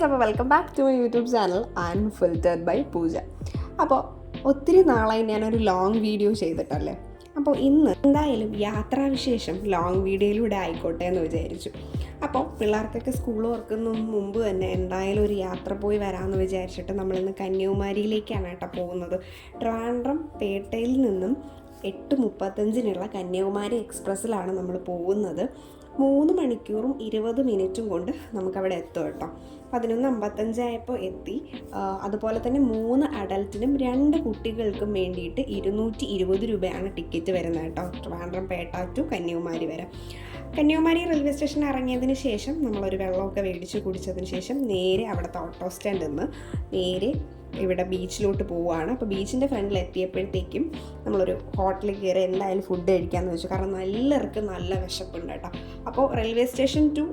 അപ്പോൾ welcome back to my YouTube channel unfiltered by Pooja. അപ്പോൾ ഒത്തിരി നാളായി ഞാനൊരു ലോങ് വീഡിയോ ചെയ്തിട്ടല്ലേ. അപ്പോൾ ഇന്ന് എന്തായാലും യാത്രാവിശേഷം ലോങ് വീഡിയോയിലൂടെ ആയിക്കോട്ടെ എന്ന് വിചാരിച്ചു. അപ്പോൾ പിള്ളേർക്കൊക്കെ സ്കൂൾ തുറക്കുന്ന മുമ്പ് തന്നെ എന്തായാലും ഒരു യാത്ര പോയി വരാമെന്ന് വിചാരിച്ചിട്ട് നമ്മളിന്ന് കന്യാകുമാരിയിലേക്കാണ് കേട്ടോ പോകുന്നത്. ട്രിവാൻഡ്രം പേട്ടയിൽ നിന്നും 8:35 കന്യാകുമാരി എക്സ്പ്രസ്സിലാണ് നമ്മൾ പോകുന്നത്. 3 മണിക്കൂറും 20 മിനിറ്റും കൊണ്ട് നമുക്കവിടെ എത്തും കേട്ടോ. 11:55 എത്തി. അതുപോലെ തന്നെ 3 അഡൽറ്റിനും 2 കുട്ടികൾക്കും വേണ്ടിയിട്ട് 220 രൂപയാണ് ടിക്കറ്റ് വരുന്നത് കേട്ടോ. ട്രിവാൻഡ്രം പേട്ട ടു കന്യാകുമാരി വരെ. കന്യാകുമാരി റെയിൽവേ സ്റ്റേഷനിൽ ഇറങ്ങിയതിന് ശേഷം നമ്മളൊരു വെള്ളമൊക്കെ മേടിച്ച് കുടിച്ചതിന് ശേഷം നേരെ അവിടുത്തെ ഓട്ടോ സ്റ്റാൻഡിൽ നിന്ന് നേരെ ഇവിടെ ബീച്ചിലോട്ട് പോവുകയാണ്. അപ്പോൾ ബീച്ചിൻ്റെ ഫ്രണ്ടിൽ എത്തിയപ്പോഴത്തേക്കും നമ്മളൊരു ഹോട്ടലിൽ കയറി എന്തായാലും ഫുഡ് കഴിക്കാമെന്ന് വെച്ചു. കാരണം എല്ലാവർക്കും നല്ല വിശപ്പുണ്ട് കേട്ടോ. അപ്പോൾ റെയിൽവേ സ്റ്റേഷൻ ടു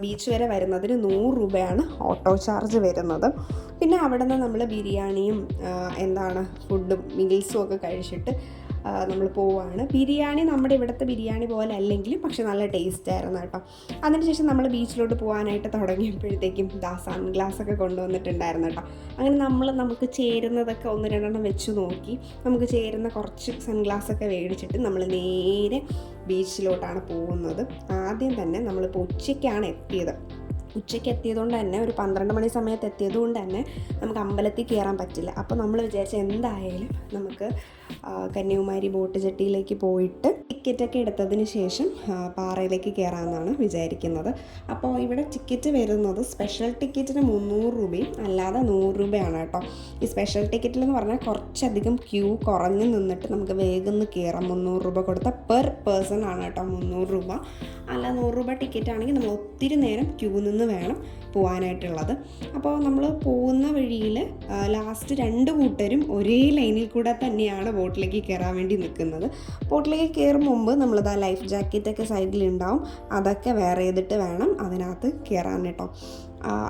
ബീച്ച് വരെ വരുന്നതിന് 100 രൂപയാണ് ഓട്ടോ ചാർജ് വരുന്നത്. പിന്നെ അവിടെ നിന്ന് നമ്മൾ ബിരിയാണിയും ഫുഡും മീൽസും ഒക്കെ കഴിച്ചിട്ട് നമ്മൾ പോവുകയാണ്. ബിരിയാണി നമ്മുടെ ഇവിടുത്തെ ബിരിയാണി പോലെ അല്ലെങ്കിലും പക്ഷെ നല്ല ടേസ്റ്റ് ആയിരുന്നു കേട്ടോ. അതിനുശേഷം നമ്മൾ ബീച്ചിലോട്ട് പോകാനായിട്ട് തുടങ്ങിയപ്പോഴത്തേക്കും സൺഗ്ലാസ്സൊക്കെ കൊണ്ടുവന്നിട്ടുണ്ടായിരുന്നു കേട്ടോ. അങ്ങനെ നമുക്ക് ചേരുന്നതൊക്കെ 1-2 വെച്ച് നോക്കി നമുക്ക് ചേരുന്ന കുറച്ച് സൺഗ്ലാസ്സൊക്കെ മേടിച്ചിട്ട് നമ്മൾ നേരെ ബീച്ചിലോട്ടാണ് പോകുന്നത്. ആദ്യം തന്നെ നമ്മളിപ്പോൾ ഉച്ചയ്ക്കാണ് എത്തിയത്. ഉച്ചയ്ക്ക് എത്തിയതുകൊണ്ട് തന്നെ ഒരു 12 മണി സമയത്ത് എത്തിയതുകൊണ്ട് തന്നെ നമുക്ക് അമ്പലത്തിൽ കയറാൻ പറ്റില്ല. അപ്പോൾ നമ്മൾ വിചാരിച്ച എന്തായാലും നമുക്ക് കന്യാകുമാരി ബോട്ട് ജെട്ടിയിലേക്ക് പോയിട്ട് ടിക്കറ്റൊക്കെ എടുത്തതിന് ശേഷം പാറയിലേക്ക് കയറാമെന്നാണ് വിചാരിക്കുന്നത്. അപ്പോൾ ഇവിടെ ടിക്കറ്റ് വരുന്നത് സ്പെഷ്യൽ ടിക്കറ്റിന് 300 രൂപയും അല്ലാതെ 100 രൂപയാണ് കേട്ടോ. ഈ സ്പെഷ്യൽ ടിക്കറ്റിലെന്ന് പറഞ്ഞാൽ കുറച്ചധികം ക്യൂ കുറഞ്ഞ് നിന്നിട്ട് നമുക്ക് വേഗം കയറാം. 300 രൂപ കൊടുത്ത പെർ പേഴ്സൺ ആണ് കേട്ടോ 300 രൂപ. അല്ല 100 രൂപ ടിക്കറ്റ് ആണെങ്കിൽ നമ്മൾ ഒത്തിരി നേരം ക്യൂ നിന്ന് വേണം പോകാനായിട്ടുള്ളത്. അപ്പോൾ നമ്മൾ പോകുന്ന വഴിയിൽ ലാസ്റ്റ് 2 കൂട്ടരും ഒരേ ലൈനിൽ കൂടെ തന്നെയാണ് ബോട്ടിലേക്ക് കയറാൻ വേണ്ടി നിൽക്കുന്നത്. ബോട്ടിലേക്ക് കയറും മുമ്പ് നമ്മളിതാ ലൈഫ് ജാക്കറ്റൊക്കെ സൈഡിലുണ്ടാവും. അതൊക്കെ വെയർ ചെയ്തിട്ട് വേണം അതിനകത്ത് കയറാൻ കേട്ടോ.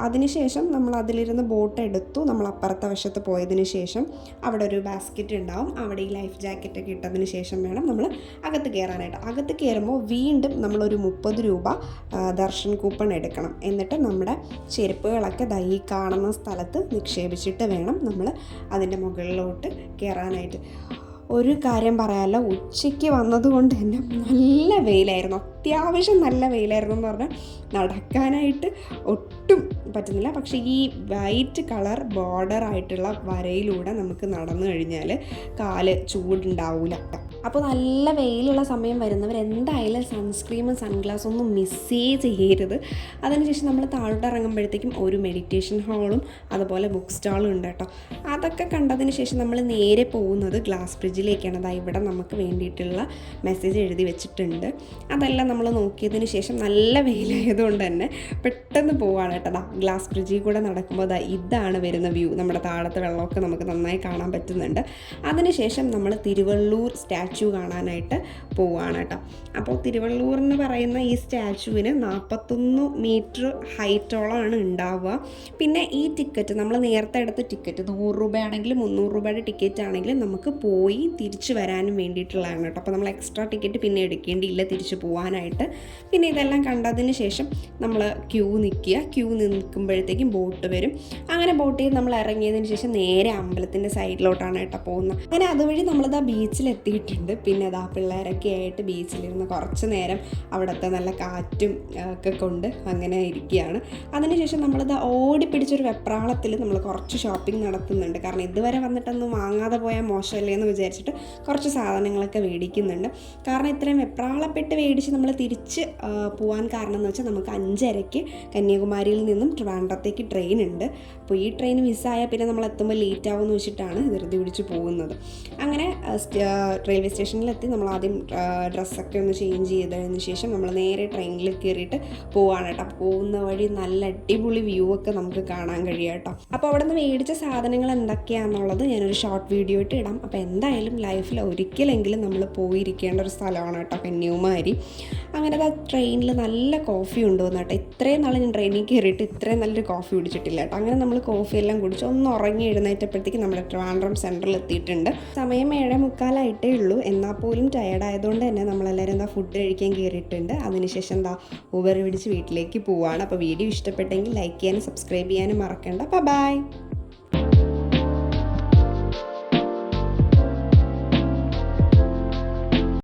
അതിനുശേഷം നമ്മൾ അതിലിരുന്ന് ബോട്ട് എടുത്തു. നമ്മൾ അപ്പുറത്തെ വശത്ത് പോയതിന് ശേഷം അവിടെ ഒരു ബാസ്ക്കറ്റ് ഉണ്ടാവും. അവിടെ ഈ ലൈഫ് ജാക്കറ്റൊക്കെ ഇട്ടതിന് ശേഷം വേണം നമ്മൾ അകത്ത് കയറാനായിട്ട്. അകത്ത് കയറുമ്പോൾ വീണ്ടും നമ്മളൊരു 30 രൂപ ദർശൻ കൂപ്പൺ എടുക്കണം. എന്നിട്ട് നമ്മുടെ ചെരുപ്പുകളൊക്കെ ഈ കാണുന്ന സ്ഥലത്ത് നിക്ഷേപിച്ചിട്ട് വേണം നമ്മൾ അതിൻ്റെ മുകളിലോട്ട് കയറാനായിട്ട്. ഒരു കാര്യം പറയാമല്ലോ, ഉച്ചയ്ക്ക് വന്നതുകൊണ്ട് തന്നെ നല്ല വെയിലായിരുന്നു. അത്യാവശ്യം നല്ല വെയിലായിരുന്നു എന്ന് പറഞ്ഞാൽ നടക്കാനായിട്ട് ഒട്ടും പറ്റുന്നില്ല. പക്ഷേ ഈ വൈറ്റ് കളർ ബോർഡർ ആയിട്ടുള്ള വരയിലൂടെ നമുക്ക് നടന്നു കഴിഞ്ഞാൽ കാല് ചൂടുണ്ടാവില്ല. അപ്പോൾ നല്ല വെയിലുള്ള സമയം വരുന്നവർ എന്തായാലും സൺസ്ക്രീമും സൺഗ്ലാസും ഒന്നും മിസ്സേ ചെയ്യരുത്. അതിനുശേഷം നമ്മൾ താഴോട്ട് ഇറങ്ങുമ്പോഴത്തേക്കും ഒരു മെഡിറ്റേഷൻ ഹാളും അതുപോലെ ബുക്ക് സ്റ്റാളും ഉണ്ട് കേട്ടോ. അതൊക്കെ കണ്ടതിന് ശേഷം നമ്മൾ നേരെ പോകുന്നത് ഗ്ലാസ് ബ്രിഡ്ജിലേക്കാണ്. അതായത് ഇവിടെ നമുക്ക് വേണ്ടിയിട്ടുള്ള മെസ്സേജ് എഴുതി വെച്ചിട്ടുണ്ട്. അതെല്ലാം നമ്മൾ നോക്കിയതിന് ശേഷം നല്ല വെയിലായതുകൊണ്ട് തന്നെ പെട്ടെന്ന് പോവുകയാണ് കേട്ടോ. ഗ്ലാസ് ബ്രിഡ്ജിൽ കൂടെ നടക്കുമ്പോൾ ഇതാണ് വരുന്ന വ്യൂ. നമ്മുടെ താഴത്തെ വെള്ളമൊക്കെ നമുക്ക് നന്നായി കാണാൻ പറ്റുന്നുണ്ട്. അതിനുശേഷം നമ്മൾ തിരുവള്ളൂർ സ്റ്റാച്യു കാണാനായിട്ട് പോവുകയാണ് കേട്ടോ. അപ്പോൾ തിരുവള്ളൂർ എന്ന് പറയുന്ന ഈ സ്റ്റാച്യുവിന് 41 മീറ്റർ ഹൈറ്റോളമാണ് ഉണ്ടാവുക. പിന്നെ ഈ ടിക്കറ്റ് നമ്മൾ നേരത്തെ എടുത്ത ടിക്കറ്റ് 100 രൂപയാണെങ്കിലും 300 രൂപയുടെ ടിക്കറ്റ് ആണെങ്കിലും നമുക്ക് പോയി തിരിച്ചു വരാനും വേണ്ടിയിട്ടുള്ളതാണ് കേട്ടോ. അപ്പോൾ നമ്മൾ എക്സ്ട്രാ ടിക്കറ്റ് പിന്നെ എടുക്കേണ്ടിയില്ല തിരിച്ചു പോകാനായിട്ട്. പിന്നെ ഇതെല്ലാം കണ്ടതിന് ശേഷം നമ്മൾ ക്യൂ നിൽക്കുമ്പോഴത്തേക്കും ബോട്ട് വരും. അങ്ങനെ ബോട്ടിൽ നമ്മൾ ഇറങ്ങിയതിന് ശേഷം നേരെ അമ്പലത്തിൻ്റെ സൈഡിലോട്ടാണ് കേട്ടോ പോകുന്നത്. അങ്ങനെ അതുവഴി നമ്മളിതാ ബീച്ചിലെത്തിയിട്ടുണ്ട്. പിന്നെ പിള്ളേരൊക്കെ ആയിട്ട് ബീച്ചിലിരുന്ന് കുറച്ച് നേരം അവിടുത്തെ നല്ല കാറ്റും ഒക്കെ കൊണ്ട് അങ്ങനെ ഇരിക്കുകയാണ്. അതിനുശേഷം നമ്മളിതാ ഓടിപ്പിടിച്ചൊരു വെപ്രാളത്തിൽ നമ്മൾ കുറച്ച് ഷോപ്പിംഗ് നടത്തുന്നുണ്ട്. കാരണം ഇതുവരെ വന്നിട്ടൊന്നും വാങ്ങാതെ പോയാൽ മോശമല്ലേ എന്ന് വിചാരിച്ചിട്ട് കുറച്ച് സാധനങ്ങളൊക്കെ മേടിക്കുന്നുണ്ട്. കാരണം ഇത്രയും വെപ്രാളപ്പെട്ട് മേടിച്ച് നമ്മൾ തിരിച്ച് പോകാൻ കാരണം എന്ന് വെച്ചാൽ നമുക്ക് 5:30 കന്യാകുമാരിയിൽ നിന്നും ട്രിവാൻഡ്രത്തേക്ക് ട്രെയിൻ ഉണ്ട്. അപ്പോൾ ഈ ട്രെയിൻ മിസ്സായാൽ പിന്നെ നമ്മൾ എത്തുമ്പോൾ ലേറ്റ് ആവുമെന്ന് വെച്ചിട്ടാണ് ധൃതി പിടിച്ച് പോകുന്നത്. അങ്ങനെ റെയിൽവേ സ്റ്റേഷനിലെത്തി നമ്മൾ ആദ്യം ഡ്രസ്സൊക്കെ ഒന്ന് ചേഞ്ച് ചെയ്തതിന് ശേഷം നമ്മൾ നേരെ ട്രെയിനിൽ കയറിയിട്ട് പോവാണ് കേട്ടോ. പോകുന്ന വഴി നല്ല അടിപൊളി വ്യൂ ഒക്കെ നമുക്ക് കാണാൻ കഴിയും കേട്ടോ. അപ്പോൾ അവിടെ നിന്ന് മേടിച്ച സാധനങ്ങൾ എന്തൊക്കെയാണെന്നുള്ളത് ഞാനൊരു ഷോർട്ട് വീഡിയോ ഇട്ട് ഇടാം. അപ്പോൾ എന്തായാലും ലൈഫിൽ ഒരിക്കലെങ്കിലും നമ്മൾ പോയിരിക്കേണ്ട ഒരു സ്ഥലമാണ് കേട്ടോ കന്യാകുമാരി. അങ്ങനെ ട്രെയിനിൽ നല്ല കോഫി കൊണ്ടുവന്നു കേട്ടോ. ഇത്രയും നാൾ ഞാൻ ട്രെയിനിൽ കയറിയിട്ട് ഇത്രയും നല്ലൊരു കോഫി കുടിച്ചിട്ടില്ല കേട്ടോ. അങ്ങനെ നമ്മൾ കോഫിയെല്ലാം കുടിച്ച് ഒന്ന് ഉറങ്ങി എഴുന്നേറ്റപ്പോഴത്തേക്ക് നമ്മുടെ ട്രിവാൻഡ്രം സെൻട്രൽ എത്തിയിട്ടുണ്ട്. സമയം 7:45 ഉള്ളൂ. എന്നാൽ പോലും ടയേർഡ് ആയതുകൊണ്ട് തന്നെ നമ്മളെല്ലാവരും എന്താ ഫുഡ് കഴിക്കാൻ കയറിയിട്ടുണ്ട്. അതിനുശേഷം എന്താ ഊബർ പിടിച്ച് വീട്ടിലേക്ക് പോവുകയാണ്. അപ്പോൾ വീഡിയോ ഇഷ്ടപ്പെട്ടെങ്കിൽ ലൈക്ക് ചെയ്യാനും സബ്സ്ക്രൈബ് ചെയ്യാനും മറക്കണ്ട. ബൈ.